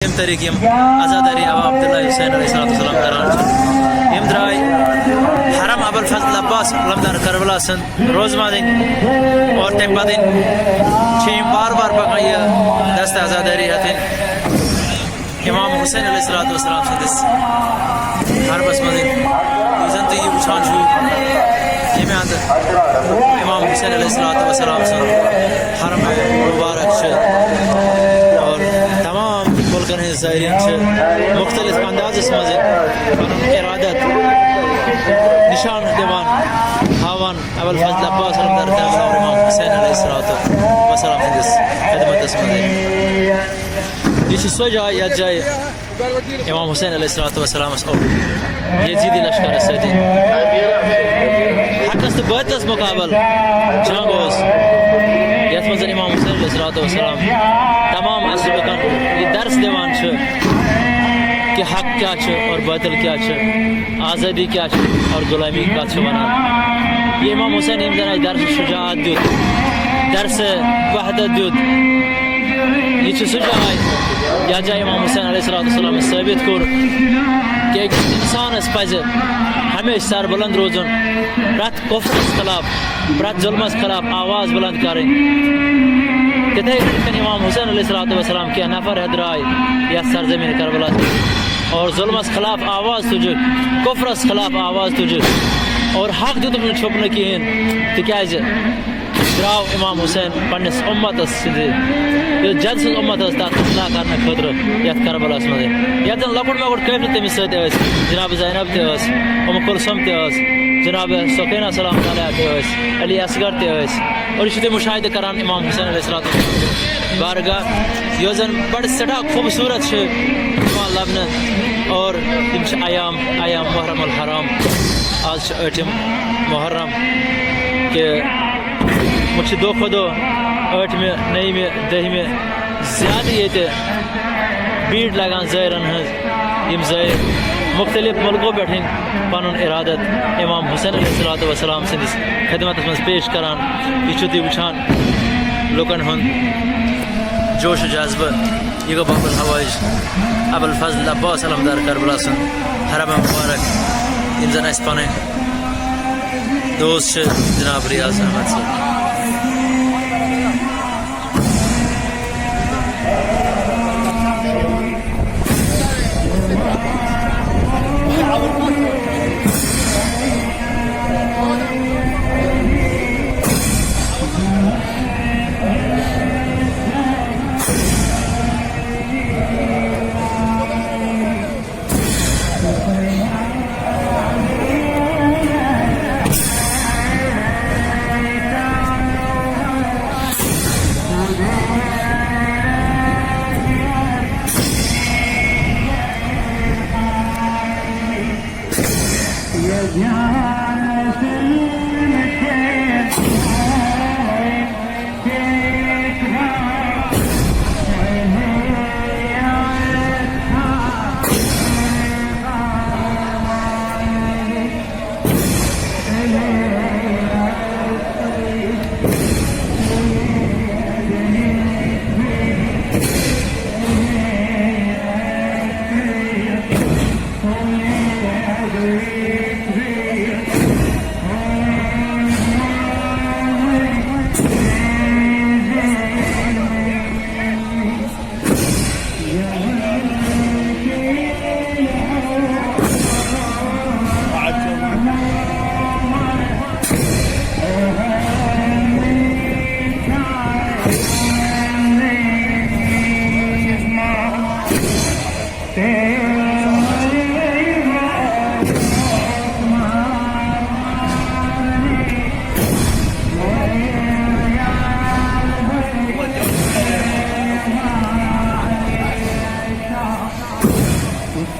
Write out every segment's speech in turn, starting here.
तरीके आजादारी अब अब्दुल्लाह हुसैन अलैहिस्सलाम करान यम द्राय हरम अबुल फजल अब्बास लमदार करबला सन रोजमा दिन और तम दिन छीम बार बार पकन यह दस्त आजादारी हथिन इमाम हुसैन अलैहिस्सलाम सदिस हरबस मदिन इजन तो ये उछान छु यमे अंदर इमाम हुसैन अलैहिस्सलाम सन हरम मुबारक छ और तमाम मुल्कन हज ज़ायरीन मुख्तलिफ अंदाज़ मज इरादत निशान दिवान हावान अबुल फजल अब्बास लमदार करबला और इमाम हुसैन अलैहिस्सलाम हंदिस खिदमत मज यह सो जाय यत जाय इमाम हुसैन अलैहिस्सलाम यजीदी लश्कर सदी हकस तो बातस मुकाबल जंग यथ मज इमाम हुसैन अलैहिस्सलाम तमाम असबकन ये दर्स दिवान कि हक क्या और बातिल क्या आज़ादी क्या और गुलामी क्या वनान ये इमाम हुसैन यम जन दर्स शुजाअत दुत दर्स वहदत दुत यह सह जाय यह जाय इमाम हुसैन अलैहिस्सलाम साबित कोर कि इंसानस पज हमेशा सर बुलंद रोजन प्रत कुफ्रस खिलाफ प्रत जुल्मस खिलाफ आवाज़ बुलंद करें तिथे इमाम हुसैन अलैहिस्सलाम के नफर हदराय या सरजमीन करबला और जुल्मस खिलाफ आवाज़ तुझे कुफ्रस खिलाफ आवाज़ तुझे और हक दुत छुप न कहें तिकाज द्राव इमाम हुसैन पन्नस उम्मतस जद सज उम्मत तला करने खुद ये करबलास मज ये लकुट मकुट कबल तमिस जनाब ज़ैनब कुलसुम जनाब सकीना सलाम अली असगर और यह मुशाहिद करान इमाम हुसैन अलैहिस्सलाम बारगाह यो जन बड़ सड़ा खूबसूरत लबन और अयाम मुहर्रम हराम आज 8 मुहर्रम के मुझे दो खुदो 8में 9 में 10 में ज्यादा ये भीड़ लगान ज़ायरन यम ज़ायर मुख्तलिफ मुल्कों पे पन इरादत इमाम हुसैन अलैहिस्सलाम सदिस खिदमत मज पेश करान यह वुचान लुकन हुंद जोश जज्ब यह गो बाबुल हवाइज अबुल फजल अब्बास लमदार करबला सन हरम मुबारक यम जन पन दोस्त जनाब रियाज अहमद सर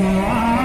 Wow.